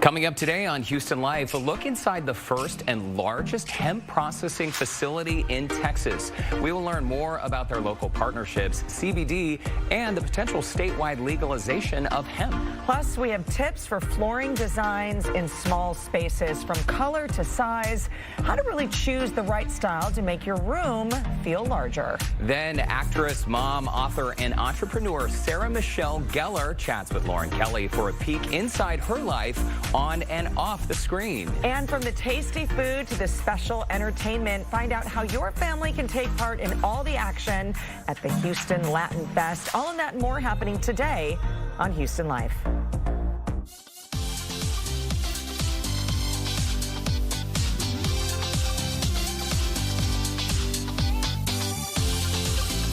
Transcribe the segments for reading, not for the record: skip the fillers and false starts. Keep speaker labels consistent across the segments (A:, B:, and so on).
A: Coming up today on Houston Life, a look inside the first and largest hemp processing facility in Texas. We will learn more about their local partnerships, CBD, and the potential statewide legalization of hemp.
B: Plus, we have tips for flooring designs in small spaces, from color to size, how to really choose the right style to make your room feel larger.
A: Then actress, mom, author, and entrepreneur Sarah Michelle Gellar chats with Lauren Kelly for a peek inside her life on and off the screen.
B: And from the tasty food to the special entertainment, find out how your family can take part in all the action at the Houston Latin Fest. All of that and more happening today on Houston Life.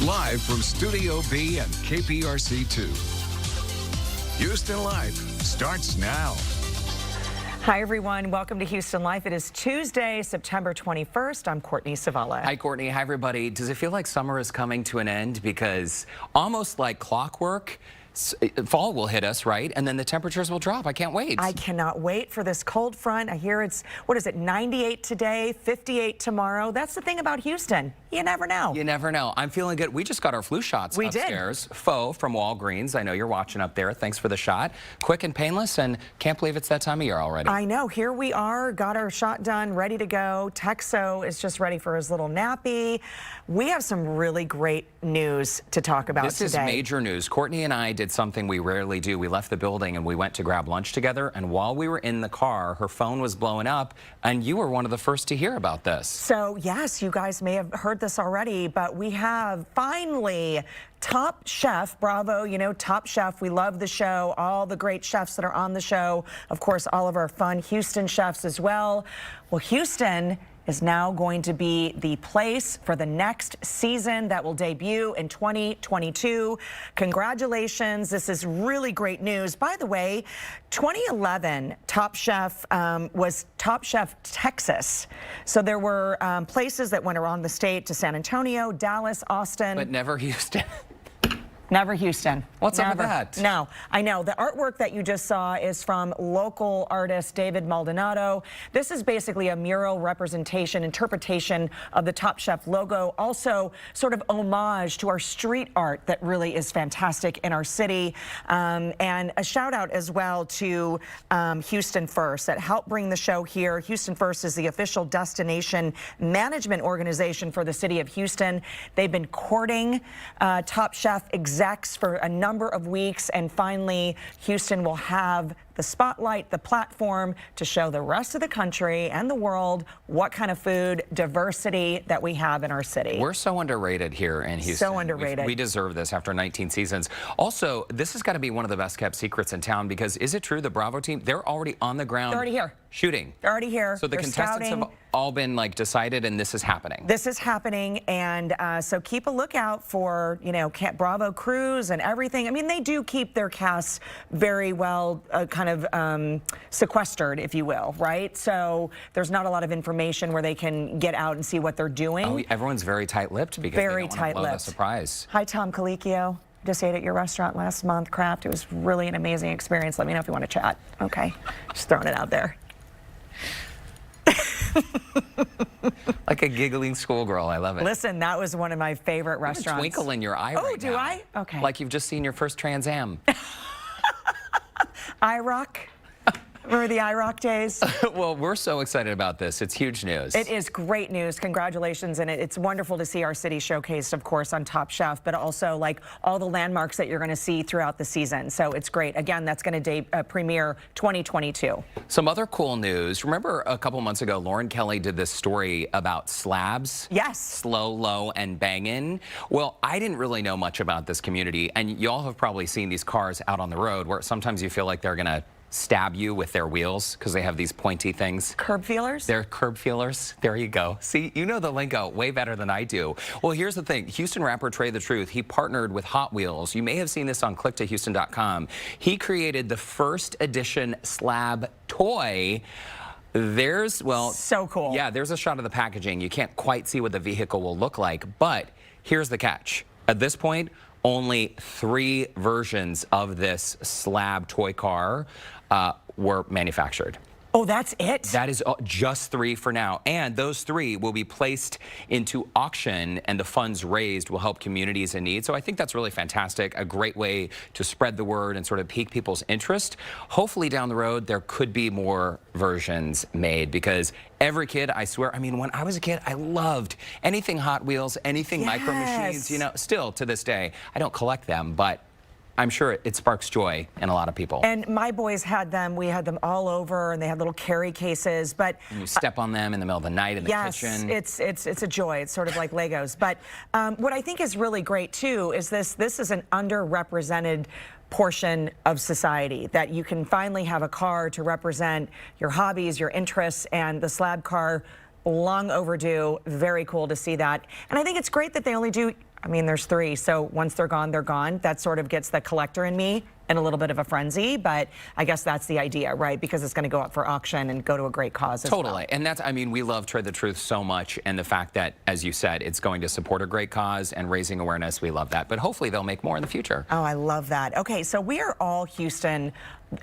C: Live from Studio B and KPRC2. Houston Life starts now.
B: Hi, everyone. Welcome to Houston Life. It is Tuesday, September 21st. I'm Courtney Savala.
A: Hi, Courtney. Hi, everybody. Does it feel like summer is coming to an end? Because almost like clockwork, fall will hit us, right? And then the temperatures will drop. I can't wait.
B: I cannot wait for this cold front. I hear it's, 98 today, 58 tomorrow. That's the thing about Houston. You never know.
A: You never know. I'm feeling good. We just got our flu shots upstairs. Faux from Walgreens. I know you're watching up there. Thanks for the shot. Quick and painless, and can't believe it's that time of year already.
B: I know. Here we are. Got our shot done, ready to go. Texo is just ready for his little nappy. We have some really great news to talk about today.
A: This is major news. Courtney and I did something we rarely do. We left the building and we went to grab lunch together, and while we were in the car, her phone was blowing up, and you were one of the first to hear about this.
B: So yes, you guys may have heard this already, but we have finally Top Chef, Bravo, you know, Top Chef. We love the show, all the great chefs that are on the show. Of course, all of our fun Houston chefs as well. Well, Houston is now going to be the place for the next season that will debut in 2022. Congratulations. This is really great news. By the way, 2011 Top Chef was Top Chef Texas. So there were places that went around the state to San Antonio, Dallas, Austin.
A: But never Houston.
B: Never Houston.
A: What's up with that?
B: No, I know. The artwork that you just saw is from local artist David Maldonado. This is basically a mural representation, interpretation of the Top Chef logo. Also sort of homage to our street art that really is fantastic in our city. And a shout out as well to Houston First that helped bring the show here. Houston First is the official destination management organization for the city of Houston. They've been courting Top Chef execs for a number of weeks, and finally Houston will have the spotlight, the platform to show the rest of the country and the world what kind of food diversity that we have in our city.
A: We're so underrated here in Houston.
B: So underrated.
A: We deserve this after 19 seasons. Also, this has got to be one of the best kept secrets in town, because is it true the Bravo team, they're already on the ground?
B: They're already here.
A: Shooting.
B: They're already here.
A: So the contestants have all been like decided, and this is happening.
B: This is happening, and so keep a lookout for, you know, Bravo crews and everything. I mean, they do keep their casts very well kind of sequestered, if you will, right? So there's not a lot of information where they can get out and see what they're doing.
A: Oh, everyone's very tight-lipped because
B: very
A: they don't want to blow the
B: tight-lipped.
A: surprise.
B: Hi, Tom Colicchio. Just ate at your restaurant last month, Kraft. It was really an amazing experience. Let me know if you want to chat. Okay, just throwing it out there.
A: Like a giggling schoolgirl. I love it.
B: Listen, that was one of my favorite restaurants.
A: You have a twinkle in your eye right now.
B: Oh, do I? Okay.
A: Like you've just seen your first Trans Am.
B: IROC. Remember the IROC days?
A: Well, we're so excited about this. It's huge news.
B: It is great news. Congratulations. And it's wonderful to see our city showcased, of course, on Top Chef, but also like all the landmarks that you're going to see throughout the season. So it's great. Again, that's going to premiere 2022.
A: Some other cool news. Remember a couple months ago, Lauren Kelly did this story about slabs?
B: Yes.
A: Slow, low, and bangin'. Well, I didn't really know much about this community, and y'all have probably seen these cars out on the road where sometimes you feel like they're going to stab you with their wheels because they have these pointy things.
B: Curb feelers?
A: They're curb feelers. There you go. See, you know the lingo way better than I do. Well, here's the thing. Houston rapper Trey the Truth, he partnered with Hot Wheels. You may have seen this on clicktohouston.com. He created the first edition slab toy. There's, well,
B: so cool.
A: Yeah, there's a shot of the packaging. You can't quite see what the vehicle will look like, but here's the catch. At this point, only 3 versions of this slab toy car were manufactured.
B: Oh, that's it?
A: That is just 3 for now. And those 3 will be placed into auction, and the funds raised will help communities in need. So I think that's really fantastic. A great way to spread the word and sort of pique people's interest. Hopefully down the road, there could be more versions made, because every kid, I swear, I mean, when I was a kid, I loved anything Hot Wheels, anything Micro Machines, you know, still to this day. I don't collect them, but I'm sure it sparks joy in a lot of people.
B: And my boys had them. We had them all over, and they had little carry cases. But
A: and you step on them in the middle of the night in the kitchen.
B: Yes, it's a joy. It's sort of like Legos. But what I think is really great too is this is an underrepresented portion of society, that you can finally have a car to represent your hobbies, your interests, and the slab car, long overdue. Very cool to see that. And I think it's great that they only do, I mean, there's 3, so once they're gone, they're gone. That sort of gets the collector in me in a little bit of a frenzy, but I guess that's the idea, right? Because it's going to go up for auction and go to a great cause as
A: Totally.
B: well.
A: And that's, I mean, we love Trade the Truth so much, and the fact that, as you said, it's going to support a great cause and raising awareness, we love that. But hopefully they'll make more in the future.
B: Oh, I love that. Okay, so we are all Houston.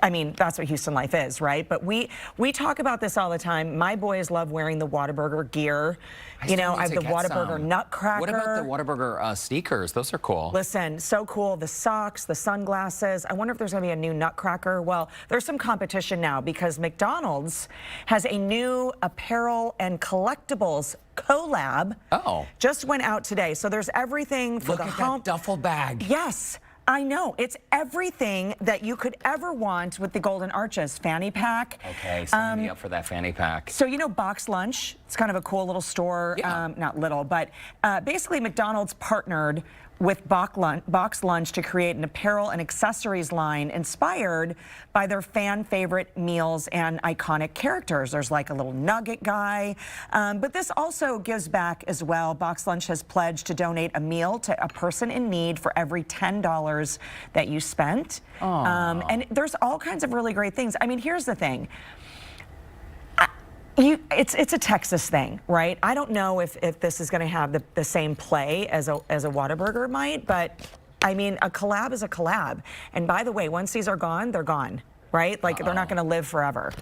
B: I mean, that's what Houston life is, right? But we talk about this all the time. My boys love wearing the Whataburger gear. You know, I have the Whataburger Nutcracker.
A: What about the Whataburger sneakers? Those are cool.
B: Listen, so cool. The socks, the sunglasses. I wonder if there's going to be a new Nutcracker. Well, there's some competition now, because McDonald's has a new apparel and collectibles collab.
A: Oh.
B: Just went out today. So there's everything for
A: Look
B: the
A: at
B: home.
A: that duffel bag.
B: Yes. I know. It's everything that you could ever want with the Golden Arches fanny pack.
A: Okay, sign me up for that fanny pack.
B: So, you know, Box Lunch, it's kind of a cool little store.
A: Yeah.
B: Not little, but basically McDonald's partnered with Box Lunch to create an apparel and accessories line inspired by their fan favorite meals and iconic characters. There's like a little nugget guy, but this also gives back as well. Box Lunch has pledged to donate a meal to a person in need for every $10 that you spent. And there's all kinds of really great things. I mean, here's the thing. It's a Texas thing, right? I don't know if this is going to have the same play as a Whataburger might, but I mean, a collab is a collab. And by the way, once these are gone, they're gone, right? Like they're not going to live forever.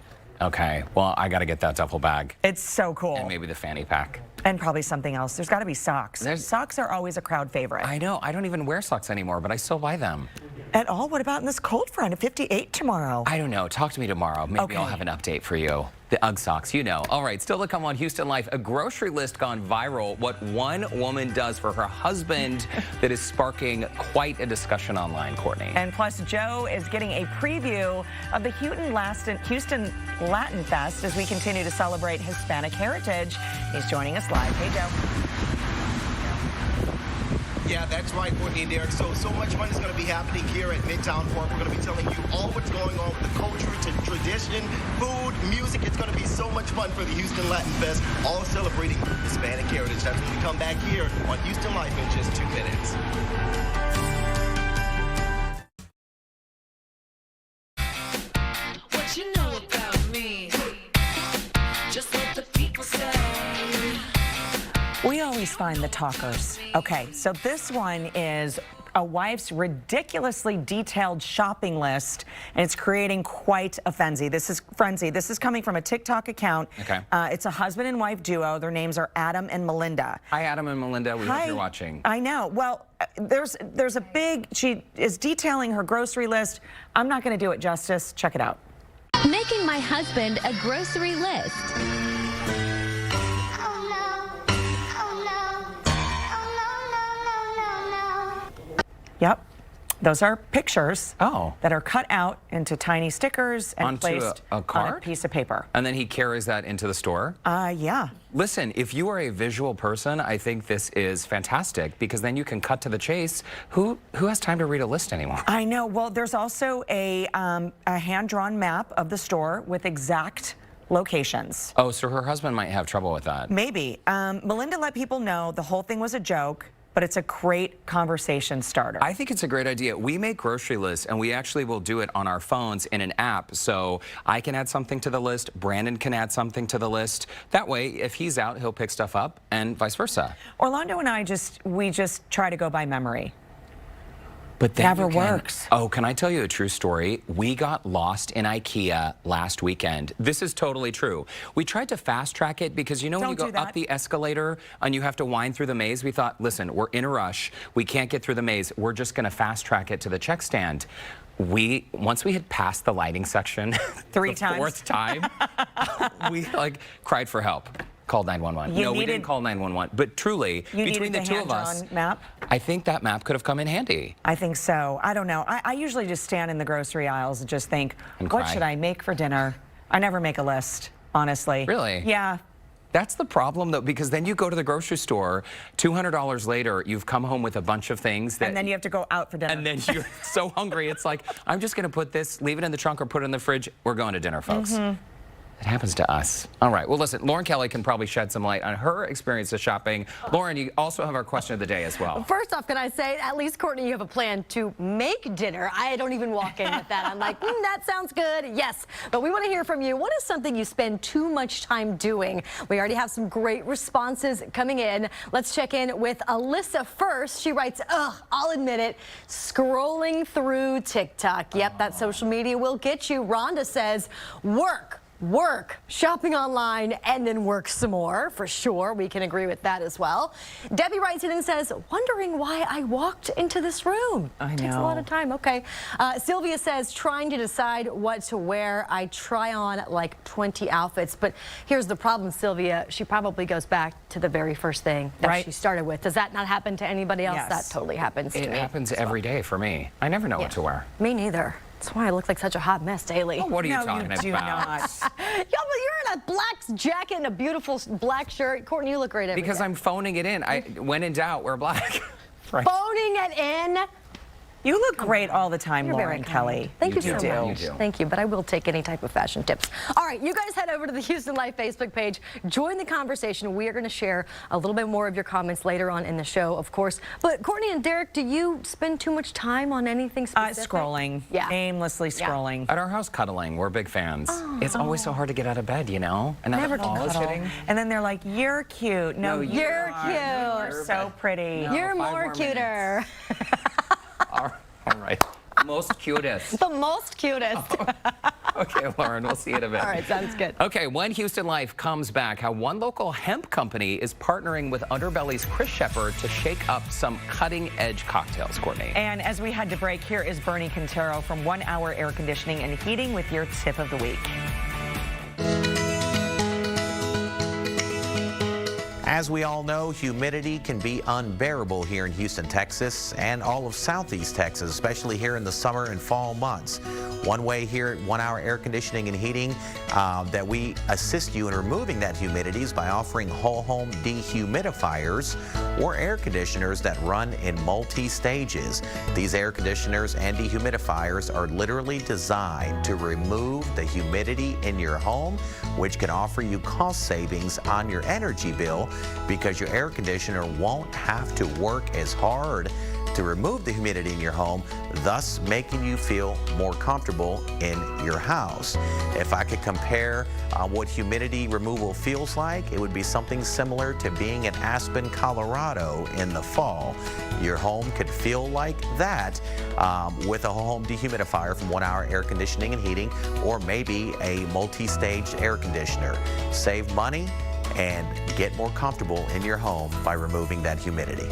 A: Okay, well, I got to get that duffel bag.
B: It's so cool.
A: And maybe the fanny pack.
B: And probably something else. There's got to be socks. Socks are always a crowd favorite.
A: I know. I don't even wear socks anymore, but I still buy them.
B: At all? What about in this cold front at 58 tomorrow?
A: I don't know. Talk to me tomorrow. Maybe I'll have an update for you. The UGG socks, you know. All right, still to come on Houston Life, a grocery list gone viral. What one woman does for her husband that is sparking quite a discussion online, Courtney.
B: And plus, Joe is getting a preview of the Houston Latin Fest as we continue to celebrate Hispanic heritage. He's joining us live. Hey, Joe.
D: Yeah, that's right, Courtney and Derek. So much fun is going to be happening here at Midtown Park. We're going to be telling you all what's going on with the culture, tradition, food, music. It's going to be so much fun for the Houston Latin Fest, all celebrating Hispanic heritage. That's when we come back here on Houston Life in just 2 minutes.
E: What you know about me? Just what the people say.
B: We always find the talkers. Okay, so this one is a wife's ridiculously detailed shopping list, and it's creating quite a frenzy. This is coming from a TikTok account.
A: Okay.
B: It's a husband and wife duo. Their names are Adam and Melinda.
A: Hi, Adam and Melinda. We hope you're watching.
B: I know. Well, there's a big, she is detailing her grocery list. I'm not going to do it justice. Check it out.
F: Making my husband a grocery list.
B: Yep. Those are pictures
A: Oh.
B: that are cut out into tiny stickers and
A: Onto
B: placed
A: a
B: on a
A: card?
B: piece of paper.
A: And then he carries that into the store?
B: Yeah.
A: Listen, if you are a visual person, I think this is fantastic, because then you can cut to the chase. Who has time to read a list anymore?
B: I know. Well, there's also a hand-drawn map of the store with exact locations.
A: Oh, so her husband might have trouble with that.
B: Maybe. Melinda let people know the whole thing was a joke, but it's a great conversation starter.
A: I think it's a great idea. We make grocery lists, and we actually will do it on our phones in an app. So I can add something to the list, Brandon can add something to the list. That way, if he's out, he'll pick stuff up, and vice versa.
B: Orlando and I we just try to go by memory.
A: But then
B: Never
A: you can-
B: works.
A: Oh, can I tell you a true story? We got lost in IKEA last weekend. This is totally true. We tried to fast track it because you know when you
B: Don't
A: go
B: do
A: up
B: that.
A: the escalator and you have to wind through the maze, we thought, listen, we're in a rush. We can't get through the maze. We're just going to fast track it to the check stand. Once we had passed the lighting section,
B: Three
A: the
B: times.
A: fourth time, we like cried for help. Called 911. No, we didn't call 911. But truly,
B: You
A: between the
B: needed
A: two of us,
B: hand-drawn map?
A: I think that map could have come in handy.
B: I think so. I don't know. I usually just stand in the grocery aisles and just think,
A: And
B: what
A: cry.
B: should I make for dinner? I never make a list, honestly.
A: Really?
B: Yeah.
A: That's the problem, though, because then you go to the grocery store, $200 later, you've come home with a bunch of things that...
B: And then you have to go out for dinner.
A: And then you're so hungry, it's like, I'm just going to put this, leave it in the trunk or put it in the fridge. We're going to dinner, folks. It happens to us. All right. Well, listen, Lauren Kelly can probably shed some light on her experience of shopping. Lauren, you also have our question of the day as well.
G: First off, can I say, at least, Courtney, you have a plan to make dinner. I don't even walk in with that. I'm like, that sounds good. Yes. But we want to hear from you. What is something you spend too much time doing? We already have some great responses coming in. Let's check in with Alyssa first. She writes, I'll admit it, scrolling through TikTok. Yep, that social media will get you. Rhonda says, work, shopping online, and then work some more, for sure. We can agree with that as well. Debbie writes in and says, wondering why I walked into this room.
B: I know.
G: Takes a lot of time. Okay. Sylvia says, trying to decide what to wear. I try on like 20 outfits, but here's the problem, Sylvia. She probably goes back to the very first thing that
B: Right.
G: she started with. Does that not happen to anybody else?
B: Yes.
G: That totally happens to
A: It
G: me.
A: happens every day for me. I never know what to wear.
G: Me neither. That's why I look like such a hot mess daily.
A: Oh, what are you
B: No,
A: talking
B: you do
A: about?
B: not.
G: Yeah, but you're in a black jacket and a beautiful black shirt. Courtney, you look great every
A: Because
G: day.
A: I'm phoning it in. When in doubt, wear black. Right.
G: Phoning it in.
B: You look great all the time,
G: You're very
B: Lauren
G: kind.
B: Kelly.
G: Thank you,
A: You
G: so
A: do.
G: much.
A: You do.
G: Thank you, but I will take any type of fashion tips. All right, you guys head over to the Houston Life Facebook page. Join the conversation. We are going to share a little bit more of your comments later on in the show, of course. But Courtney and Derek, do you spend too much time on anything specific?
B: Scrolling.
G: Yeah.
B: Aimlessly scrolling.
A: At our house, cuddling. We're big fans. It's always so hard to get out of bed, you know? And now
G: Never
A: the fall is
B: Cuddle.
A: hitting.
B: And then they're like, you're cute. No,
G: You're
B: are.
G: cute.
B: You're so pretty.
G: You're
A: 5
G: more
A: more
G: cuter.
A: All right. Most cutest.
G: The most cutest.
A: Okay, Lauren, we'll see you in a bit.
G: All right, sounds good.
A: Okay, when Houston Life comes back, how one local hemp company is partnering with Underbelly's Chris Shepard to shake up some cutting-edge cocktails, Courtney.
B: And as we head to break, here is Bernie Quintero from 1 Hour Air Conditioning and Heating with your tip of the week.
H: As we all know, humidity can be unbearable here in Houston, Texas, and all of Southeast Texas, especially here in the summer and fall months. One way here at 1 Hour Air Conditioning and Heating that we assist you in removing that humidity is by offering whole home dehumidifiers or air conditioners that run in multi-stages. These air conditioners and dehumidifiers are literally designed to remove the humidity in your home, which can offer you cost savings on your energy bill because your air conditioner won't have to work as hard to remove the humidity in your home, thus making you feel more comfortable in your house. If I could compare what humidity removal feels like, it would be something similar to being in Aspen, Colorado in the fall. Your home could feel like that with a home dehumidifier from 1 Hour Air Conditioning and Heating, or maybe a multi-stage air conditioner. Save money and get more comfortable in your home by removing that humidity.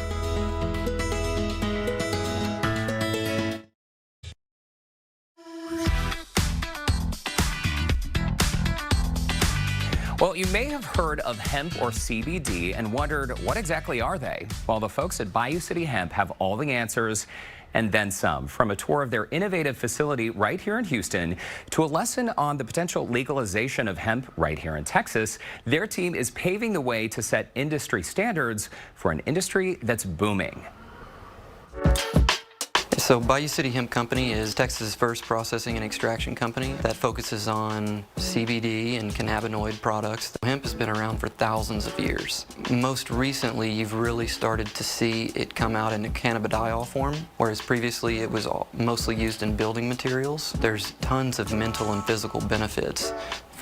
A: Well, you may have heard of hemp or CBD and wondered, what exactly are they? Well, the folks at Bayou City Hemp have all the answers and then some. From a tour of their innovative facility right here in Houston to a lesson on the potential legalization of hemp right here in Texas, their team is paving the way to set industry standards for an industry that's booming.
I: So Bayou City Hemp Company is Texas' first processing and extraction company that focuses on CBD and cannabinoid products. Hemp has been around for thousands of years. Most recently, you've really started to see it come out in a cannabidiol form, whereas previously it was mostly used in building materials. There's tons of mental and physical benefits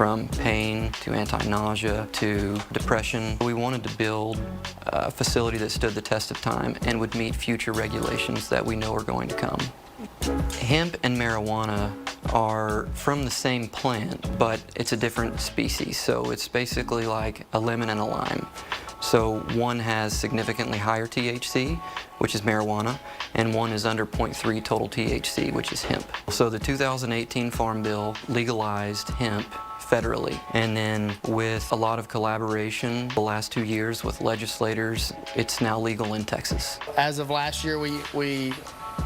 I: from pain to anti-nausea to depression. We wanted to build a facility that stood the test of time and would meet future regulations that we know are going to come. Hemp and marijuana are from the same plant, but it's a different species. So it's basically like a lemon and a lime. So one has significantly higher THC, which is marijuana, and one is under 0.3 total THC, which is hemp. So the 2018 Farm Bill legalized hemp federally, and then with a lot of collaboration the last 2 years with legislators, it's now legal in Texas.
J: As of last year, we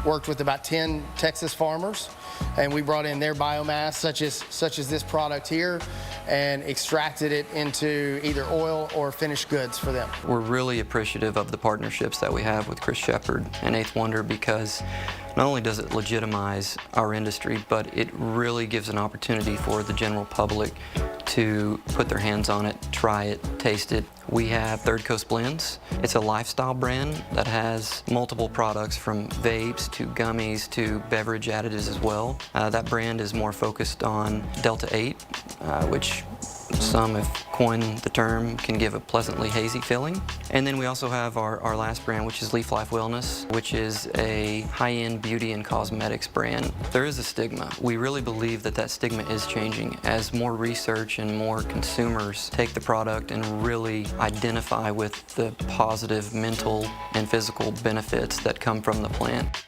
J: worked with about 10 Texas farmers, and we brought in their biomass, such as this product here, and extracted it into either oil or finished goods for them.
I: We're really appreciative of the partnerships that we have with Chris Shepard and Eighth Wonder, because not only does it legitimize our industry, but it really gives an opportunity for the general public to put their hands on it, try it, taste it. We have Third Coast Blends. It's a lifestyle brand that has multiple products from vapes to gummies to beverage additives as well. That brand is more focused on Delta 8, which some have coined the term can give a pleasantly hazy feeling. And then we also have our last brand, which is Leaf Life Wellness, which is a high-end beauty and cosmetics brand. There is a stigma. We really believe that that stigma is changing as more research and more consumers take the product and really identify with the positive mental and physical benefits that come from the plant.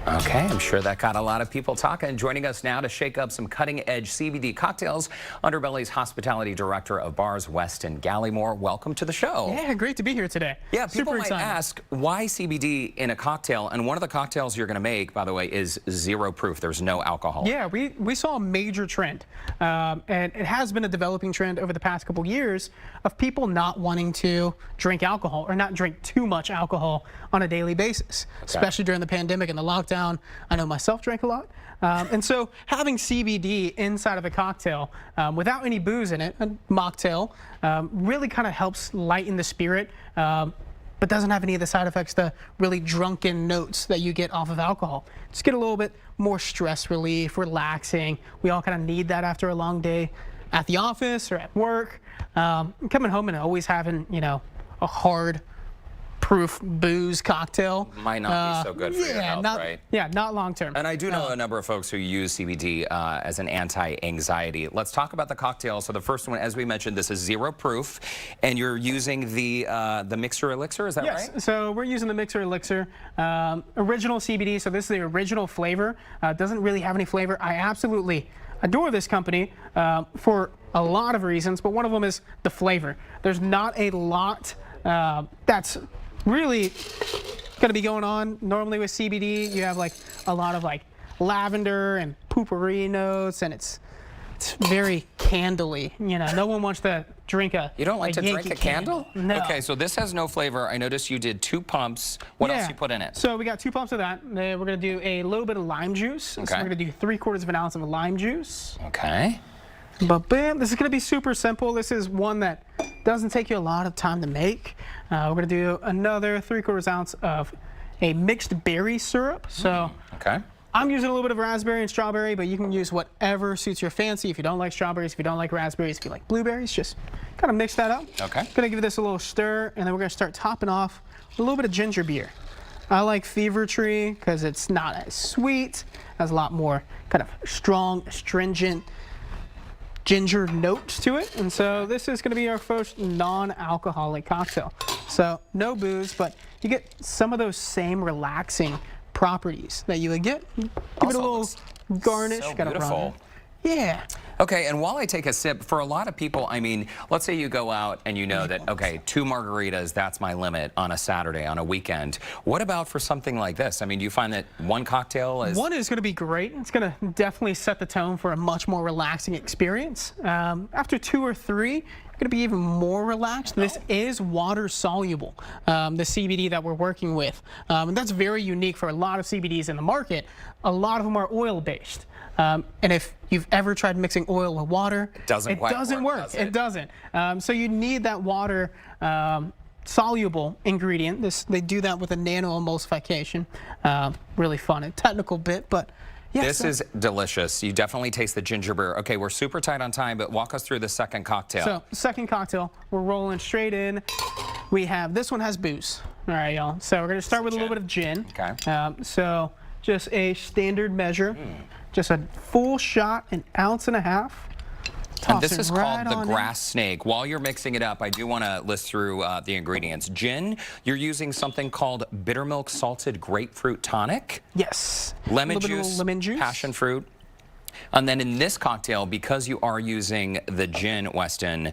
A: Okay, I'm sure that got a lot of people talking. Joining us now to shake up some cutting-edge CBD cocktails, Underbelly's hospitality director of bars, Weston Gallimore. Welcome to the show.
K: Yeah, great to be here today.
A: Yeah, people
K: Super
A: might
K: excited.
A: ask, why CBD in a cocktail? And one of the cocktails you're going to make, by the way, is 0 proof. There's no alcohol.
K: Yeah, we saw a major trend, and it has been a developing trend over the past couple years of people not wanting to drink alcohol or not drink too much alcohol on a daily basis, especially during the pandemic and the lockdown. I know myself drank a lot. And so having CBD inside of a cocktail without any booze in it, a mocktail, really kind of helps lighten the spirit, but doesn't have any of the side effects, the really drunken notes that you get off of alcohol. Just get a little bit more stress relief, relaxing. We all kind of need that after a long day at the office or at work. Coming home and always having, you know, a hard proof booze cocktail
A: Might not be so good for your health, right?
K: Yeah, not long term.
A: And I do know a number of folks who use CBD as an anti-anxiety. Let's talk about the cocktail. So the first one, as we mentioned, this is 0 proof, and you're using the mixer elixir, is that right?
K: Yes, so we're using the mixer elixir, original CBD, so this is the original flavor. Doesn't really have any flavor. I absolutely adore this company for a lot of reasons, but one of them is the flavor. There's not a lot that's really going to be going on. Normally with CBD, you have like a lot of like lavender and potpourri notes, and it's very candly. You know, no one wants to drink a
A: You don't like to drink a candle?
K: No.
A: Okay, so this has no flavor. I noticed you did 2 pumps. What else you put in it?
K: So we got 2 pumps of that. Then we're going to do a little bit of lime juice.
A: Okay.
K: So we're going to do 3/4 of an ounce of lime juice.
A: Okay.
K: But bam, this is going to be super simple. This is one that doesn't take you a lot of time to make. We're going to do another 3/4 ounce of a mixed berry syrup. So
A: Okay.
K: I'm using a little bit of raspberry and strawberry, but you can use whatever suits your fancy. If you don't like strawberries, if you don't like raspberries, if you like blueberries, just kind of mix that up.
A: Okay.
K: Gonna give this a little stir, and then we're gonna start topping off with a little bit of ginger beer. I like Fever Tree because it's not as sweet, has a lot more kind of strong, astringent ginger notes to it. And so this is gonna be our first non-alcoholic cocktail. So no booze, but you get some of those same relaxing properties that you would get. Give it a little garnish.
A: So
K: Gotta run
A: beautiful.
K: it. Yeah.
A: Okay, and while I take a sip, for a lot of people, I mean, let's say you go out and you know that, okay, 2 margaritas, that's my limit on a Saturday, on a weekend. What about for something like this? I mean, do you find that one cocktail is...
K: One is going to be great. It's going to definitely set the tone for a much more relaxing experience. After 2 or 3, you're going to be even more relaxed. This is water soluble, the CBD that we're working with. And that's very unique for a lot of CBDs in the market. A lot of them are oil-based. And if you've ever tried mixing oil with water, it doesn't work.
A: Does it?
K: It doesn't. So you need that water soluble ingredient. They do that with a nano emulsification. Really fun and technical bit, but
A: This is delicious. You definitely taste the ginger beer. Okay, we're super tight on time, but walk us through the second cocktail.
K: So, second cocktail, we're rolling straight in. We have, this one has booze. All right, y'all. So we're going to start with a little bit of gin.
A: Okay.
K: So just a standard measure. Just a full shot, 1.5 ounces.
A: And this is called the grass snake. While you're mixing it up, I do want to list through the ingredients. Gin, you're using something called bitter milk salted grapefruit tonic.
K: Yes.
A: Lemon juice, passion fruit. And then in this cocktail, because you are using the gin, Weston,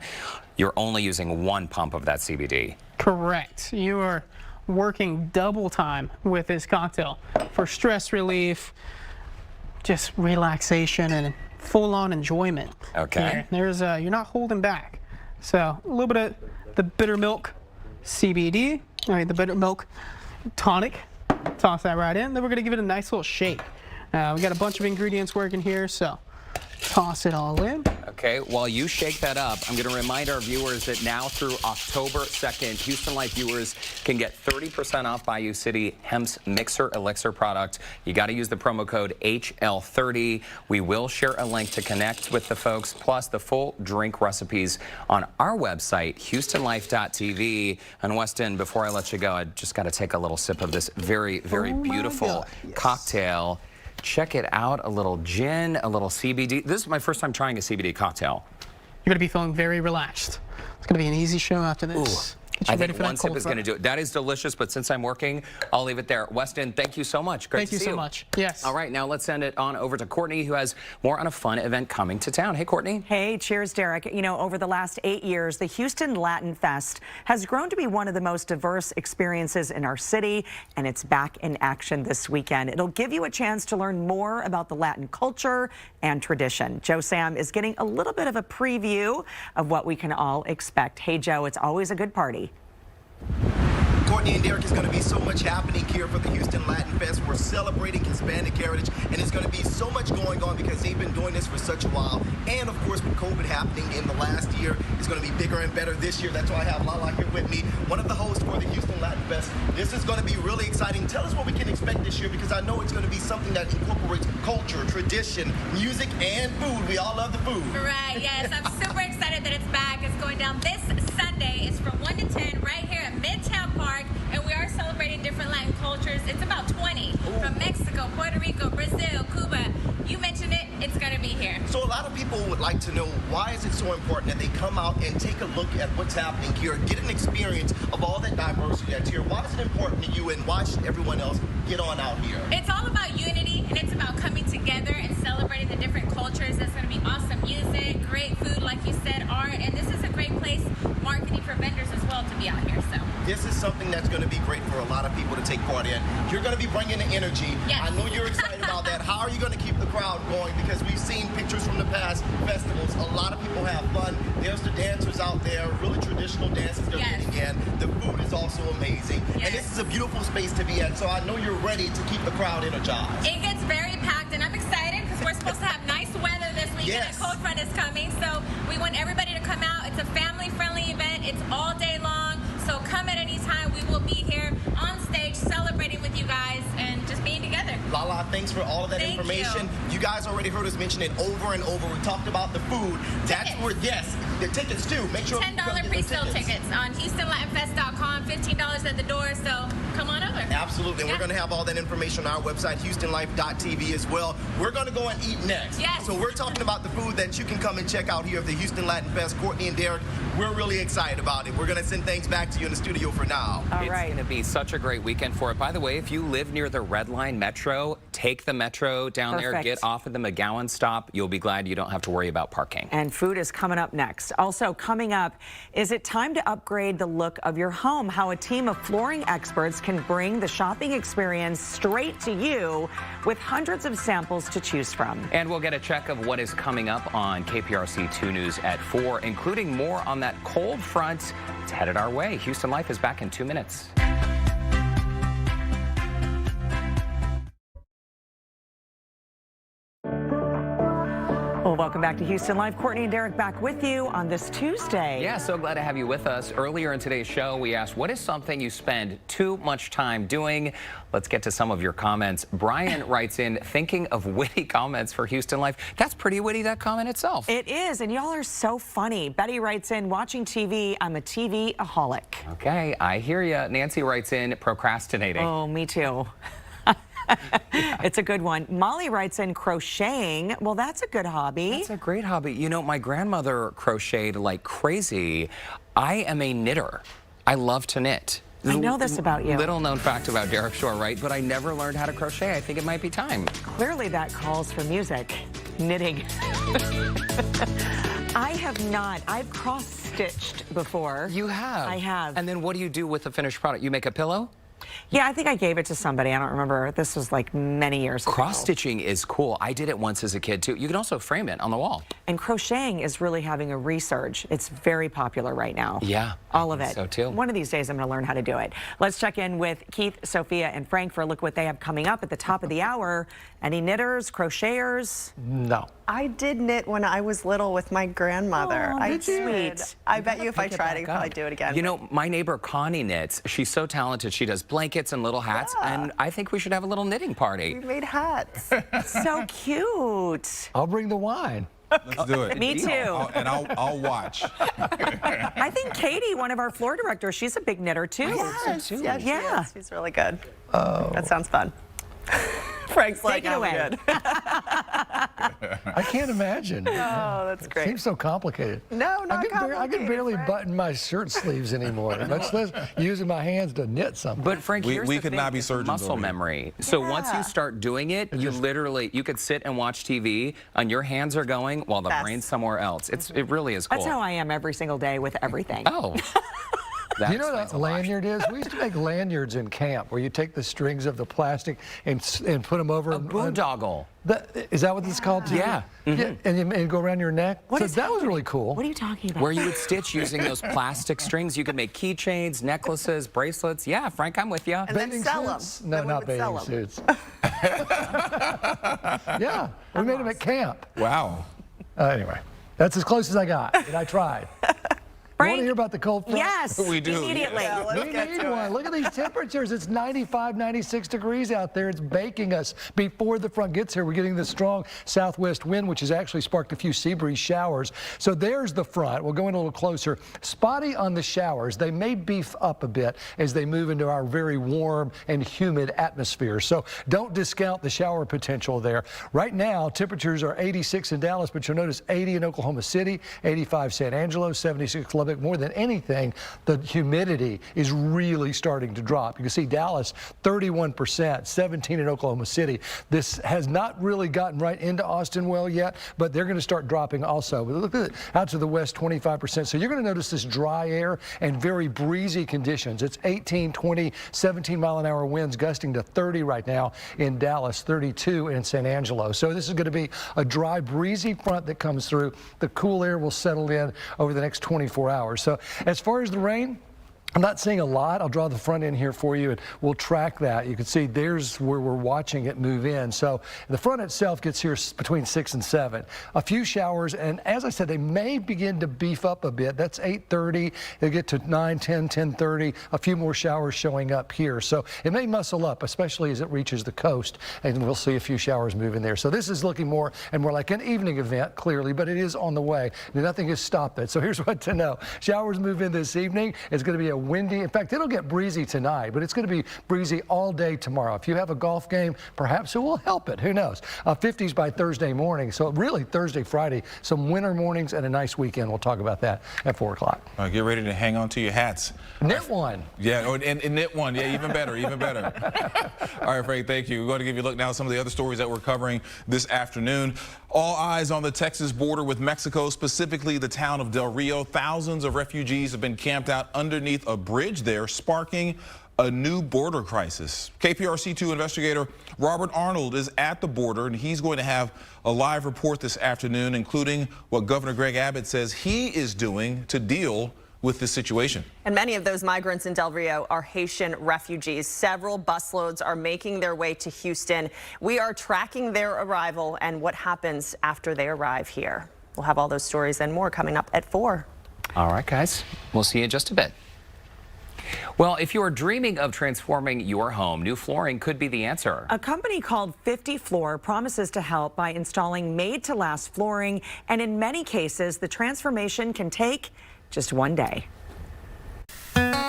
A: you're only using 1 pump of that CBD.
K: Correct. You are working double time with this cocktail for stress relief, just relaxation, and full-on enjoyment.
A: Okay.
K: There's you're not holding back. So a little bit of the bitter milk CBD. All right, the bitter milk tonic. Toss that right in. Then we're gonna give it a nice little shake. We got a bunch of ingredients working here, so toss it all in.
A: Okay, while you shake that up, I'm going to remind our viewers that now through October 2nd, Houston Life viewers can get 30% off Bayou City Hemp's Mixer Elixir product. You got to use the promo code HL30. We will share a link to connect with the folks, plus the full drink recipes on our website, HoustonLife.tv. And Weston, before I let you go, I just got to take a little sip of this very, very beautiful cocktail. Check it out, a little gin, a little CBD. This is my first time trying a CBD cocktail.
K: You're going to be feeling very relaxed. It's going to be an easy show after this.
A: I think one sip is going to do it. That is delicious, but since I'm working, I'll leave it there. Weston, thank you so much. Great to see you.
K: Thank you so much. Yes.
A: All right, now let's send it on over to Courtney, who has more on a fun event coming to town. Hey, Courtney.
B: Hey, cheers, Derek. You know, over the last 8 years, the Houston Latin Fest has grown to be one of the most diverse experiences in our city, and it's back in action this weekend. It'll give you a chance to learn more about the Latin culture and tradition. Joe Sam is getting a little bit of a preview of what we can all expect. Hey, Joe, it's always a good party.
D: Courtney and Derek, is going to be so much happening here for the Houston Latin Fest. We're celebrating Hispanic heritage, and it's going to be so much going on because they've been doing this for such a while. And of course, with COVID happening in the last year, it's going to be bigger and better this year. That's why I have Lala here with me, one of the hosts for the Houston Latin Fest. This is going to be really exciting. Tell us what we can expect this year, because I know it's going to be something that incorporates culture, tradition, music, and food. We all love the food.
L: Right, yes. I'm super excited that it's back. It's going down this Sunday. It's from 1 to 10 right here at Midtown Park, and we are celebrating different Latin cultures. It's about 20 from Mexico, Puerto Rico, Brazil, Cuba. You mentioned it, it's going to be here.
D: So a lot of people would like to know, why is it so important that they come out and take a look at what's happening here, get an experience of all that diversity that's here? Why is it important to you, and why should everyone else get on out here?
L: It's all about unity, and it's about coming together and celebrating the different cultures. There's going to be awesome music, great food, like you said, art, and this is a great place, marketing for vendors as well, to be out here. So
D: this is something that's going to be great for a lot of people to take part in. You're going to be bringing the energy.
L: Yes.
D: I know you're excited about that. How are you going to keep the crowd going? Because we've seen pictures from the past festivals. A lot of people have fun. There's the dancers out there, really traditional dances they're getting in. The food is also amazing.
L: Yes.
D: And this is a beautiful space to be at, so I know you're ready to keep the crowd energized.
L: it gets very packed, and I'm excited because we're supposed to have nice weather this weekend.
D: Yes.
L: A cold front is coming, so we want everybody to come out. It's a family-friendly event. It's all day long, so come at any time. We will be here on stage celebrating with you guys and just being together.
D: Lala, thanks for all of that information. You guys already heard us mention it over and over. We talked about the food. That's where, yes, the tickets too. Make sure
L: $10 pre-sale tickets on HoustonLatinFest.com. $15 at the door, so come on over.
D: Absolutely. And we're going to have all that information on our website, HoustonLife.tv as well. We're going to go and eat next.
L: Yes.
D: So we're talking about the food that you can come and check out here at the Houston Latin Fest. Courtney and Derek, we're really excited about it. We're going to send things back to you in the studio for now.
A: It's going to be such a great weekend for it. By the way, if you live near the Red Line Metro, take the Metro down there, get off at the McGowan stop. You'll be glad you don't have to worry about parking.
B: And food is coming up next. Also coming up, is it time to upgrade the look of your home? How a team of flooring experts can bring the shopping experience straight to you with hundreds of samples to choose from.
A: And we'll get a check of what is coming up on KPRC 2 News at 4, including more on that cold front. It's headed our way. Houston Life is back in 2 minutes.
B: Well, welcome back to Houston Live. Courtney and Derek back with you on this Tuesday.
A: Yeah, so glad to have you with us. Earlier in today's show, we asked, what is something you spend too much time doing? Let's get to some of your comments. Brian writes in, thinking of witty comments for Houston Life. That's pretty witty, that comment itself.
B: It is, and y'all are so funny. Betty writes in, watching TV, I'm a TV-aholic.
A: Okay, I hear ya. Nancy writes in, procrastinating.
B: Oh, me too. It's a good one. Molly writes in, crocheting. Well, that's a good hobby.
A: That's a great hobby. You know, my grandmother crocheted like crazy. I am a knitter. I love to knit.
B: I know this about you.
A: Little known fact about Derek Shore, right? But I never learned how to crochet. I think it might be time.
B: Clearly that calls for music. Knitting. I have not. I've cross-stitched before.
A: You have?
B: I have.
A: And then what do you do with the finished product? You make a pillow?
B: Yeah, I think I gave it to somebody. I don't remember. This was like many years ago.
A: Cross-stitching is cool. I did it once as a kid, too. You can also frame it on the wall.
B: And crocheting is really having a resurge. It's very popular right now.
A: Yeah.
B: All of it.
A: So, too.
B: One of these days, I'm going to learn how to do it. Let's check in with Keith, Sophia, and Frank for a look what they have coming up at the top of the hour. Any knitters, crocheters?
M: No.
N: I did knit when I was little with my grandmother.
B: Oh,
N: I
B: that's sweet.
N: I bet you if I tried, I could probably do it again.
A: You know, my neighbor Connie knits. She's so talented. She does blankets and little hats, and I think we should have a little knitting party.
N: We made hats.
B: So cute.
M: I'll bring the wine.
O: Let's do it.
B: Me too.
O: I'll watch.
B: I think Katie, one of our floor directors, she's a big knitter too.
N: Yes,
B: So,
N: yes,
B: yeah.
N: she's really good.
M: Oh.
N: That sounds fun. Frank's like,
B: Take it away.
N: Good.
M: I can't imagine.
N: Oh, that's great.
M: Seems so complicated.
N: No, not complicated.
M: I can barely button my shirt sleeves anymore. Much less using my hands to knit something.
A: But Frank,
O: We
A: here's
O: could
A: the thing,
O: not be
A: it's
O: surgeons
A: muscle
O: over here.
A: memory. So once you start doing it, you literally, you could sit and watch TV, and your hands are going while the brain's somewhere else. It really is cool.
B: That's how I am every single day with everything.
A: Oh.
M: Do you know what a lanyard is? We used to make lanyards in camp where you take the strings of the plastic and put them over.
A: A boondoggle.
M: Is that what it's called? Too?
A: Yeah.
M: Yeah, and go around your neck. That was really cool.
B: What are you talking about?
A: Where you would stitch using those plastic strings. You could make keychains, necklaces, bracelets. Yeah, Frank, I'm with you.
N: And then sell them.
M: No, not bathing suits. Yeah, we made them at camp.
O: Wow.
M: Anyway, that's as close as I got, and I tried. You want to hear about the cold front?
B: Yes,
O: we do.
B: immediately.
N: Yeah,
M: We need one. Look at these temperatures. It's 95, 96 degrees out there. It's baking us. Before the front gets here, we're getting this strong southwest wind, which has actually sparked a few sea breeze showers. So there's the front. We'll go in a little closer. Spotty on the showers. They may beef up a bit as they move into our very warm and humid atmosphere. So don't discount the shower potential there. Right now, temperatures are 86 in Dallas, but you'll notice 80 in Oklahoma City, 85 San Angelo, 76 Lubbock. More than anything, the humidity is really starting to drop. You can see Dallas, 31%, 17 in Oklahoma City. This has not really gotten right into Austin well yet, but they're going to start dropping also. But look at it, out to the west, 25%. So you're going to notice this dry air and very breezy conditions. It's 18, 20, 17 mile an hour winds gusting to 30 right now in Dallas, 32 in San Angelo. So this is going to be a dry, breezy front that comes through. The cool air will settle in over the next 24 hours. So as far as the rain, I'm not seeing a lot. I'll draw the front end here for you, and we'll track that. You can see there's where we're watching it move in. So the front itself gets here between 6 and 7. A few showers, and as I said, they may begin to beef up a bit. That's 8:30. They get to 9, 10, 10:30. A few more showers showing up here. So it may muscle up, especially as it reaches the coast, and we'll see a few showers move in there. So this is looking more and more like an evening event, clearly, but it is on the way. Nothing has stopped it. So here's what to know. Showers move in this evening. It's going to be a windy. In fact, it'll get breezy tonight, but it's going to be breezy all day tomorrow. If you have a golf game, perhaps it will help it. Who knows? 50s by Thursday morning. So really Thursday, Friday, some winter mornings and a nice weekend. We'll talk about that at 4 o'clock.
O: All right, get ready to hang on to your hats.
M: Knit one.
O: Yeah, and knit one. Yeah, even better, even better. All right, Frank, thank you. We're going to give you a look now at some of the other stories that we're covering this afternoon. All eyes on the Texas border with Mexico, specifically the town of Del Rio. Thousands of refugees have been camped out underneath a bridge there, sparking a new border crisis. KPRC2 investigator Robert Arnold is at the border, and he's going to have a live report this afternoon, including what Governor Greg Abbott says he is doing to deal with this situation.
N: And many of those migrants in Del Rio are Haitian refugees. Several busloads are making their way to Houston. We are tracking their arrival and what happens after they arrive here. We'll have all those stories and more coming up at 4.
A: All right, guys. We'll see you in just a bit. Well, if you're dreaming of transforming your home, new flooring could be the answer.
B: A company called 50 Floor promises to help by installing made-to-last flooring, and in many cases, the transformation can take just one day.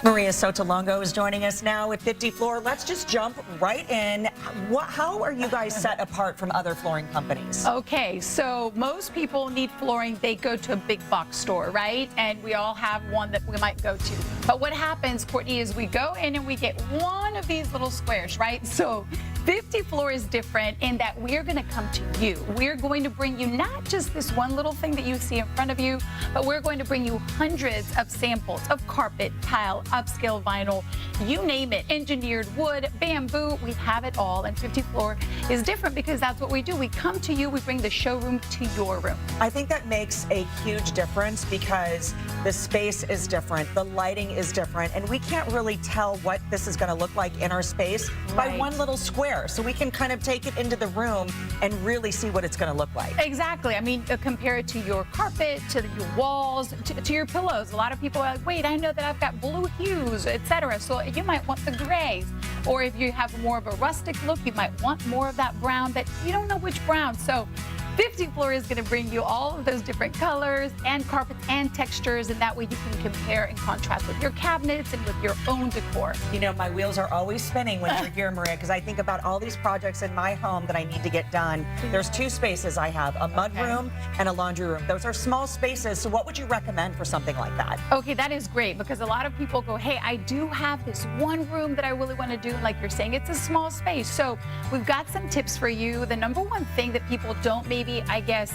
B: Maria Sotolongo is joining us now with 50 Floor. Let's just jump right in. How are you guys set apart from other flooring companies?
P: Okay, so most people need flooring. They go to a big box store, right? And we all have one that we might go to. But what happens, Courtney, is we go in and we get one of these little squares, right? So 50 Floor is different in that we're going to come to you. We're going to bring you not just this one little thing that you see in front of you, but we're going to bring you hundreds of samples of carpet, tile, upscale vinyl, you name it, engineered wood, bamboo, we have it all. And 50 Floor is different because that's what we do. We come to you, we bring the showroom to your room.
B: I think that makes a huge difference because the space is different, the lighting is different, and we can't really tell what this is going to look like in our space by one little square. So we can kind of take it into the room and really see what it's going to look like.
P: Exactly. I mean, compare it to your carpet, to your walls, to your pillows. A lot of people are like, wait, I know that I've got blue hues, etc. So you might want the grays. Or if you have more of a rustic look, you might want more of that brown, but you don't know which brown. So 50 Floor is going to bring you all of those different colors and carpets and textures, and that way you can compare and contrast with your cabinets and with your own decor.
B: You know, my wheels are always spinning when you're here, Maria, because I think about all these projects in my home that I need to get done. There's 2 spaces I have, a mud room and a laundry room. Those are small spaces, so what would you recommend for something like that?
P: Okay, that is great because a lot of people go, hey, I do have this one room that I really want to do. Like you're saying, it's a small space. So we've got some tips for you. The number one thing that people don't maybe, I guess,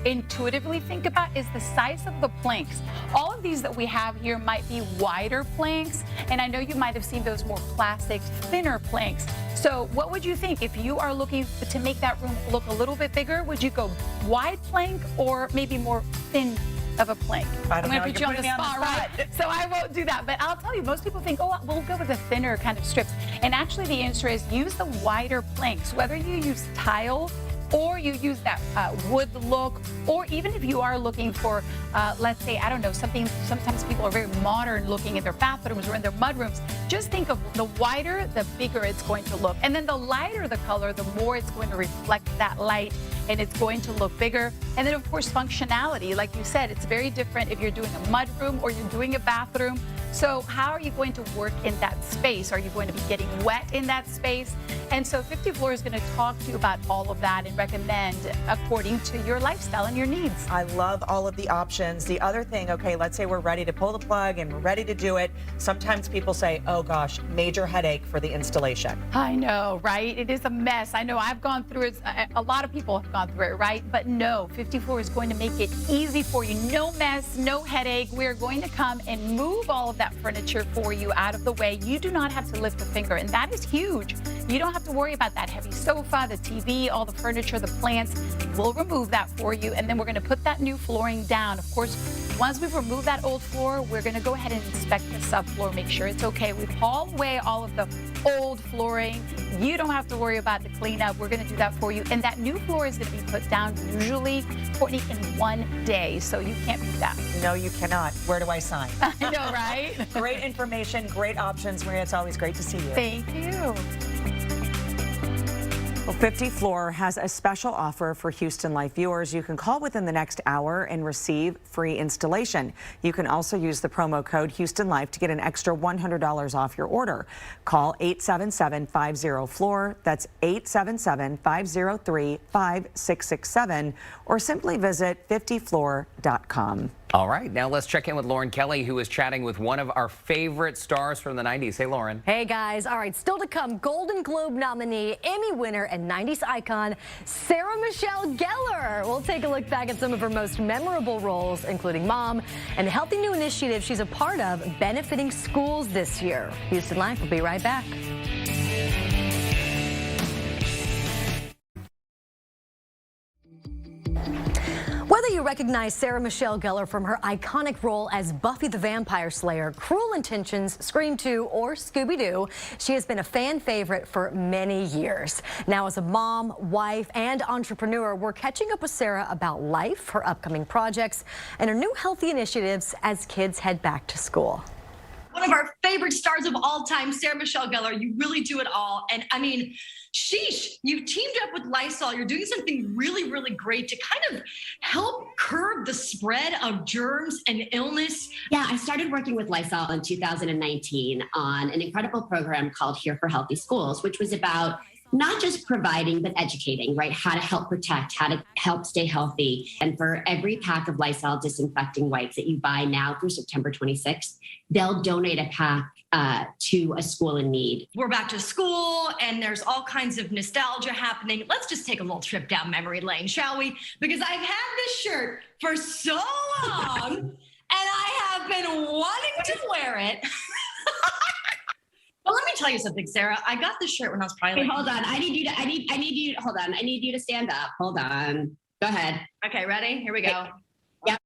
P: intuitively think about is the size of the planks. All of these that we have here might be wider planks, and I know you might have seen those more classic, thinner planks. So what would you think if you are looking to make that room look a little bit bigger? Would you go wide plank or maybe more thin of a plank?
B: I don't know.
P: I'm going to put you on the spot, right? So I won't do that. But I'll tell you, most people think, oh, we'll go with the thinner kind of strips. And actually the answer is use the wider planks, whether you use tile or you use that wood look, or even if you are looking for, let's say, I don't know, something, sometimes people are very modern looking in their bathrooms or in their mudrooms. Just think of the wider, the bigger it's going to look. And then the lighter the color, the more it's going to reflect that light and it's going to look bigger. And then, of course, functionality. Like you said, it's very different if you're doing a mudroom or you're doing a bathroom. So how are you going to work in that space? Are you going to be getting wet in that space? And so 50 Floor is going to talk to you about all of that and recommend according to your lifestyle and your needs.
B: I love all of the options. The other thing, okay, let's say we're ready to pull the plug and we're ready to do it. Sometimes people say, oh gosh, major headache for the installation.
P: I know, right? It is a mess. I know I've gone through it. A lot of people have gone through it, right? But no, 50 Floor is going to make it easy for you. No mess, no headache. We're going to come and move all of that furniture for you out of the way. You do not have to lift a finger, and that is huge. You don't have to worry about that heavy sofa, the TV, all the furniture, the plants. We'll remove that for you, and then we're going to put that new flooring down. Of course, once we've removed that old floor, we're going to go ahead and inspect the subfloor, make sure it's okay. We've hauled away all of the old flooring. You don't have to worry about the cleanup. We're going to do that for you, and that new floor is going to be put down usually, Courtney, in 1 day, so you can't beat that.
B: No, you cannot. Where do I sign?
P: I know, right?
B: Great information, great options, Maria. It's always great to see you.
P: Thank you.
B: Well, 50 Floor has a special offer for Houston Life viewers. You can call within the next hour and receive free installation. You can also use the promo code Houston Life to get an extra $100 off your order. Call 877-50-FLOOR. That's 877-503-5667, or simply visit 50floor.com.
A: All right, now let's check in with Lauren Kelly, who is chatting with one of our favorite stars from the 90s. Hey, Lauren.
G: Hey, guys. All right, still to come, Golden Globe nominee, Emmy winner, and 90s icon, Sarah Michelle Gellar. We'll take a look back at some of her most memorable roles, including Mom, and a healthy new initiative she's a part of benefiting schools this year. Houston Life will be right back. Whether you recognize Sarah Michelle Gellar from her iconic role as Buffy the Vampire Slayer, Cruel Intentions, Scream 2, or Scooby-Doo, she has been a fan favorite for many years. Now, as a mom, wife, and entrepreneur, we're catching up with Sarah about life, her upcoming projects, and her new healthy initiatives as kids head back to school.
Q: One of our favorite stars of all time, Sarah Michelle Gellar. You really do it all. And I mean, sheesh, you've teamed up with Lysol. You're doing something really, really great to kind of help curb the spread of germs and illness.
R: Yeah, I started working with Lysol in 2019 on an incredible program called Here for Healthy Schools, which was about not just providing, but educating, right? How to help protect, how to help stay healthy. And for every pack of Lysol disinfecting wipes that you buy now through September 26th, they'll donate a pack to a school in need.
Q: We're back to school and there's all kinds of nostalgia happening. Let's just take a little trip down memory lane, shall we? Because I've had this shirt for so long and I have been wanting to wear it. Well, let me tell you something, Sarah. I got this shirt when I was probably
R: Hold on. I need you to stand up. Hold on. Go ahead.
Q: Okay, ready? Here we go.
R: Yep.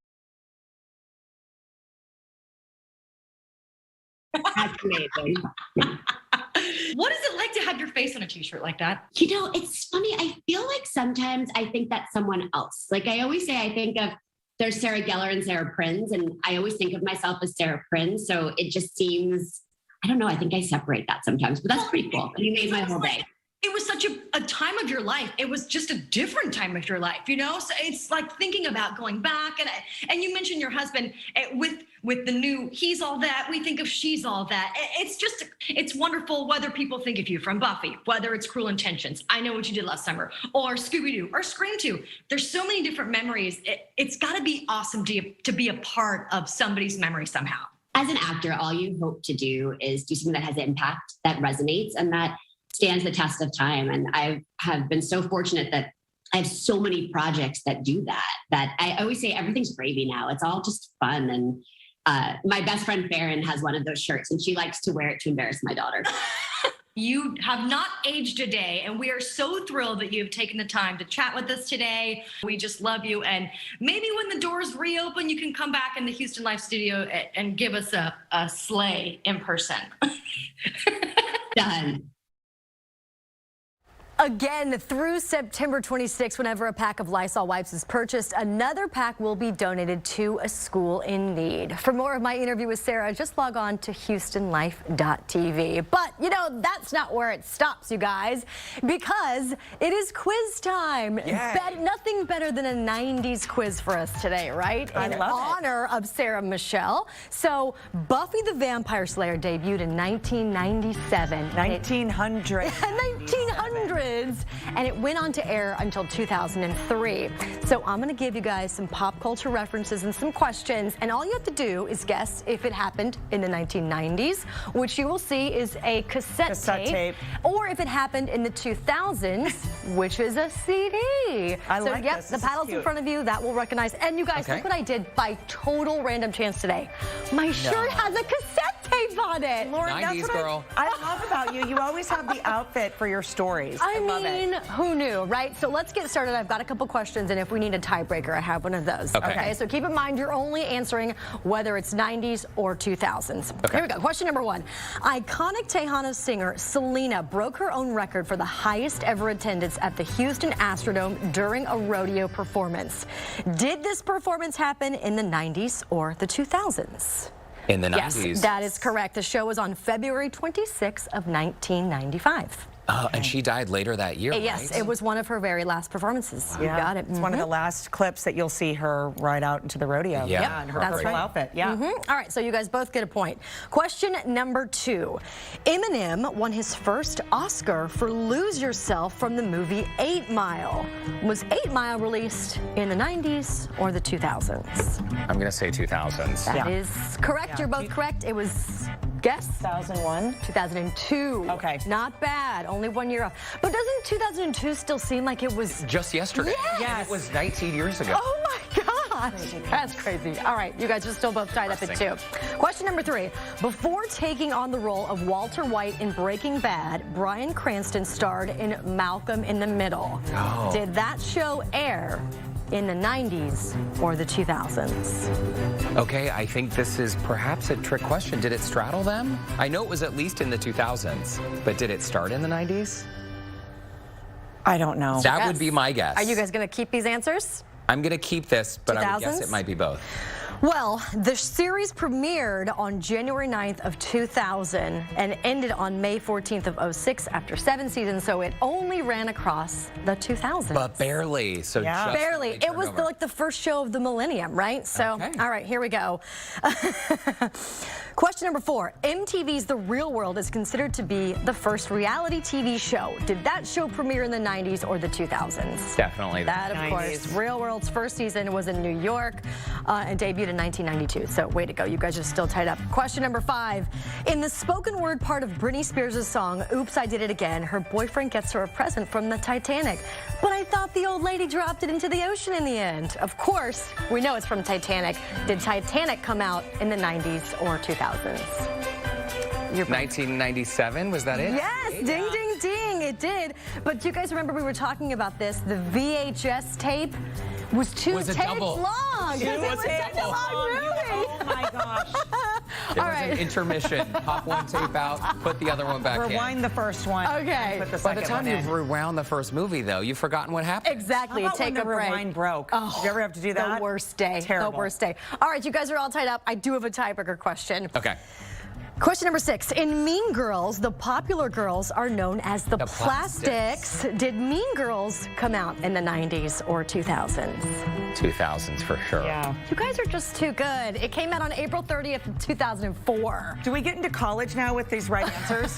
R: That's amazing.
Q: What is it like to have your face on a t-shirt like that?
R: You know, it's funny. I feel like sometimes I think that's someone else. Like I always say, I think of there's Sarah Gellar and Sarah Prinz, and I always think of myself as Sarah Prinz. So it just seems, I don't know, I think I separate that sometimes, but that's pretty cool. You made my whole day.
Q: It was such a time of your life. It was just a different time of your life, you know? So it's like thinking about going back. And you mentioned your husband with the new He's All That, we think of She's All That. It's wonderful whether people think of you from Buffy, whether it's Cruel Intentions, I Know What You Did Last Summer, or Scooby-Doo, or Scream 2. There's so many different memories. It's gotta be awesome to be a part of somebody's memory somehow.
R: As an actor, all you hope to do is do something that has impact, that resonates, and that stands the test of time. And I have been so fortunate that I have so many projects that do that I always say everything's gravy now. It's all just fun. And my best friend Farron has one of those shirts and she likes to wear it to embarrass my daughter.
Q: You have not aged a day, and we are so thrilled that you have taken the time to chat with us today. We just love you, and maybe when the doors reopen, you can come back in the Houston Life studio and give us a sleigh in person.
R: Done.
G: Again, through September 26, whenever a pack of Lysol wipes is purchased, another pack will be donated to a school in need. For more of my interview with Sarah, just log on to HoustonLife.tv. But, you know, that's not where it stops, you guys, because it is quiz time. Nothing better than a 90s quiz for us today, right?
B: I love it.
G: In honor of Sarah Michelle. So, Buffy the Vampire Slayer debuted in 1997.
B: 1900.
G: 1900. And it went on to air until 2003. So I'm going to give you guys some pop culture references and some questions, and all you have to do is guess if it happened in the 1990s, which you will see is a cassette tape, or if it happened in the 2000s, which is a CD.
B: This.
G: The paddles in front of you, that will recognize. And you guys, look what I did by total random chance today. My shirt has a cassette tape on it.
B: Lauren,
A: 90s girl.
B: I love about you. You always have the outfit for your stories.
G: I mean, who knew, right? So let's get started. I've got a couple questions, and if we need a tiebreaker, I have one of those. Okay, so keep in mind you're only answering whether it's 90s or 2000s. Here we go. Question number one. Iconic Tejano singer Selena broke her own record for the highest ever attendance at the Houston Astrodome during a rodeo performance. Did this performance happen in the 90s or the 2000s?
A: In the 90s.
G: Yes, that is correct. The show was on February 26th of 1995.
A: And she died later that year,
G: Yes,
A: right?
G: it was one of her very last performances. You
B: Yeah,
G: got it.
B: It's one of the last clips that you'll see her ride out into the rodeo.
A: Yeah,
B: in her
G: that's
B: purple
G: right.
B: outfit. Yeah.
G: All right, so you guys both get a point. Question number two. Eminem won his first Oscar for Lose Yourself from the movie 8 Mile. Was 8 Mile released in the 90s or the 2000s?
A: I'm going to say 2000s.
G: That is correct. You're both correct. It was, guess?
B: 2001?
G: 2002.
B: Okay.
G: Not bad. Only 1 year off. But doesn't 2002 still seem like it was
A: Just yesterday.
G: Yes.
A: It was 19 years ago.
G: Oh my gosh. That's crazy. All right, you guys are still both tied up at 2. Question number 3. Before taking on the role of Walter White in Breaking Bad, Bryan Cranston starred in Malcolm in the Middle. Did that show air in the 90s or the 2000s?
A: Okay, I think this is perhaps a trick question. Did it straddle them? I know it was at least in the 2000s, but did it start in the 90s?
B: I don't know.
A: That would be my guess.
G: Are you guys going to keep these answers?
A: I'm going to keep this, but I would guess
G: 2000s?
A: it might be both.
G: Well, the series premiered on January 9th of 2000 and ended on May 14th of 06 after 7 seasons, so it only ran across the 2000s.
A: But barely. So just
G: barely. It was like the first show of the millennium, right? So, all right, here we go. Question number 4. MTV's The Real World is considered to be the first reality TV show. Did that show premiere in the 90s or the 2000s?
A: Definitely
G: that, of course. Real World's first season was in New York and debuted in 1992. So, way to go. You guys are still tied up. Question number 5. In the spoken word part of Britney Spears' song, Oops, I Did It Again, her boyfriend gets her a present from the Titanic. But I thought the old lady dropped it into the ocean in the end. Of course, we know it's from Titanic. Did Titanic come out in the 90s or 2000s?
A: 1997, was that it?
G: Yes, ding, ding, ding, it did. But do you guys remember we were talking about this? The VHS tape was two tapes long.
B: It
G: was such a long movie.
B: Oh my gosh.
A: It was an intermission. Pop one tape out, put the other one back in.
B: Rewind the first one.
G: Okay.
B: Put the
A: By the
B: second
A: time
B: one
A: you've
B: in.
A: rewound the first movie, though, you've forgotten what happened.
G: Exactly.
B: How about
G: Take
B: when
G: a
B: the
G: break.
B: rewind broke?
G: Oh,
B: Did you ever have to do that?
G: The worst day.
B: Terrible.
G: The worst day. All right, you guys are all tied up. I do have a tiebreaker question.
A: Okay.
G: Question number 6. In Mean Girls, the popular girls are known as the Plastics. Did Mean Girls come out in the 90s or 2000s?
A: 2000s for sure.
B: Yeah.
G: You guys are just too good. It came out on April 30th, 2004.
B: Do we get into college now with these right answers?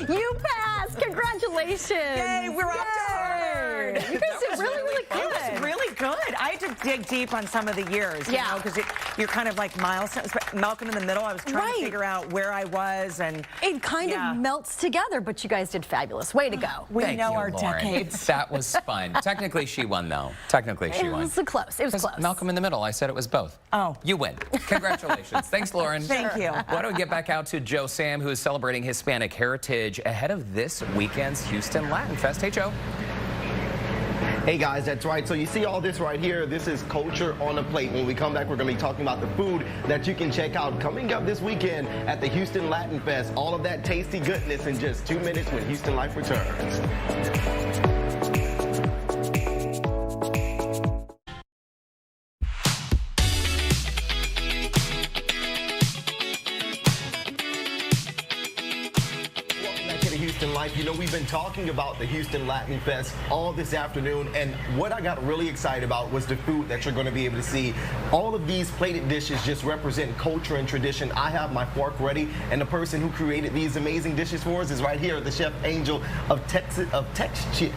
G: You passed. Congratulations.
B: Yay, we're off to Harvard.
G: You guys did really, really good.
B: It was really good. I had to dig deep on some of the years, you know, because you're kind of like milestones. Malcolm in the Middle, I was trying to figure out where I was, and
G: it kind of melts together, but you guys did fabulous. Way to go.
B: We know our
A: Lauren.
B: decades.
A: That was fun. Technically, she won, though. Technically, she won.
G: It was close. It was close.
A: Malcolm in the Middle, I said it was both.
B: Oh.
A: You win. Congratulations. Thanks, Lauren.
B: Thank you.
A: Why don't we get back out to Joe Sam, who is celebrating Hispanic heritage ahead of this weekend's Houston Latin Fest. Hey, Joe.
D: Hey guys, that's right. So you see all this right here, this is culture on a plate. When we come back, we're going to be talking about the food that you can check out coming up this weekend at the Houston Latin Fest. All of that tasty goodness in just 2 minutes when Houston Life returns. Life. You know, we've been talking about the Houston Latin Fest all this afternoon, and what I got really excited about was the food that you're going to be able to see. All of these plated dishes just represent culture and tradition. I have my fork ready, and the person who created these amazing dishes for us is right here, the Chef Angel of Tex Chick.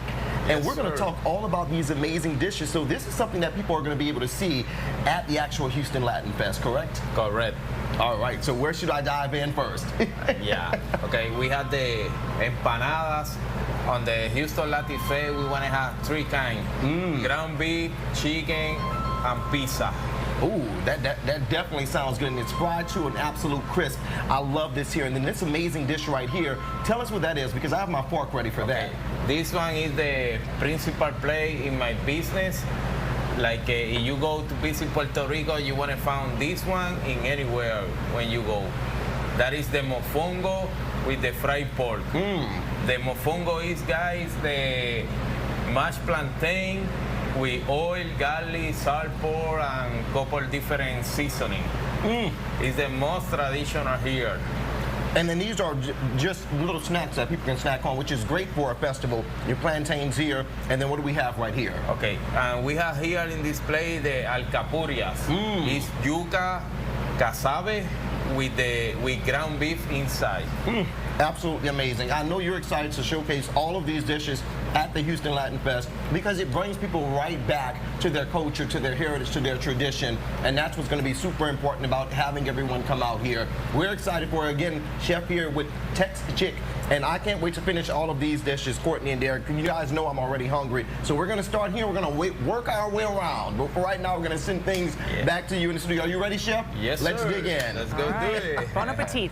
D: And we're going to talk all about these amazing dishes. So this is something that people are going to be able to see at the actual Houston Latin Fest, correct?
S: Correct.
D: All right, so where should I dive in first?
S: Yeah, okay, we have the empanadas. On the Houston Latin Fest, we want to have 3 kinds. Ground beef, chicken, and pizza.
D: Ooh, that definitely sounds good, and it's fried to an absolute crisp. I love this here. And then this amazing dish right here, tell us what that is, because I have my fork ready for that.
S: This one is the principal plate in my business. Like if you go to visit Puerto Rico, you want to find this one in anywhere when you go. That is the mofongo with the fried pork. The mofongo is, guys, the mashed plantain with oil, garlic, salt pork, and a couple different seasoning. It's the most traditional here.
D: And then these are just little snacks that people can snack on, which is great for a festival. Your plantains here, and then what do we have right here?
S: Okay, and we have here in this plate the alcapurrias. It's yuca, cassave with ground beef inside.
D: Absolutely amazing. I know you're excited to showcase all of these dishes at the Houston Latin Fest because it brings people right back to their culture, to their heritage, to their tradition, and that's what's going to be super important about having everyone come out here. We're excited for, again, Chef here with Tex Chick, and I can't wait to finish all of these dishes, Courtney and Derek. You guys know I'm already hungry, so we're going to start here. We're going to work our way around, but for right now, we're going to send things back to you in the studio. Are you ready, Chef?
S: Yes,
D: Let's
S: sir.
D: dig in.
S: Let's go do it.
B: Bon appetit.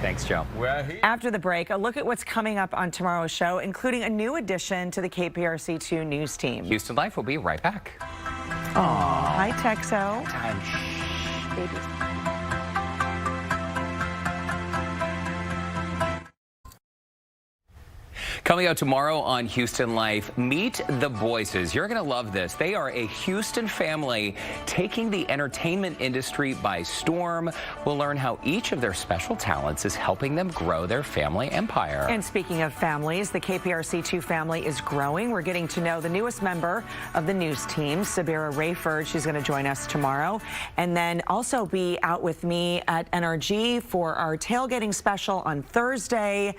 A: Thanks, Joe.
S: We're here.
B: After the break, a look at what's coming up on tomorrow's show, including a new addition to the KPRC2 news team.
A: Houston Life will be right back.
B: Hi, Texo.
G: Babies.
A: Coming out tomorrow on Houston Life, meet the Boyces. You're going to love this. They are a Houston family taking the entertainment industry by storm. We'll learn how each of their special talents is helping them grow their family empire.
B: And speaking of families, the KPRC2 family is growing. We're getting to know the newest member of the news team, Sabira Rayford. She's going to join us tomorrow. And then also be out with me at NRG for our tailgating special on Thursday.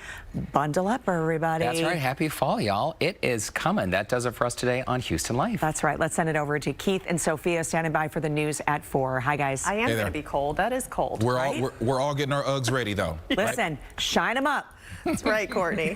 B: Bundle up, everybody.
A: That's right. Happy fall, y'all. It is coming. That does it for us today on Houston Life.
B: That's right. Let's send it over to Keith and Sophia standing by for the news at 4. Hi, guys.
N: I am going to be cold. That is cold.
O: We're all getting our Uggs ready, though.
B: Listen, shine them up.
N: That's right, Courtney.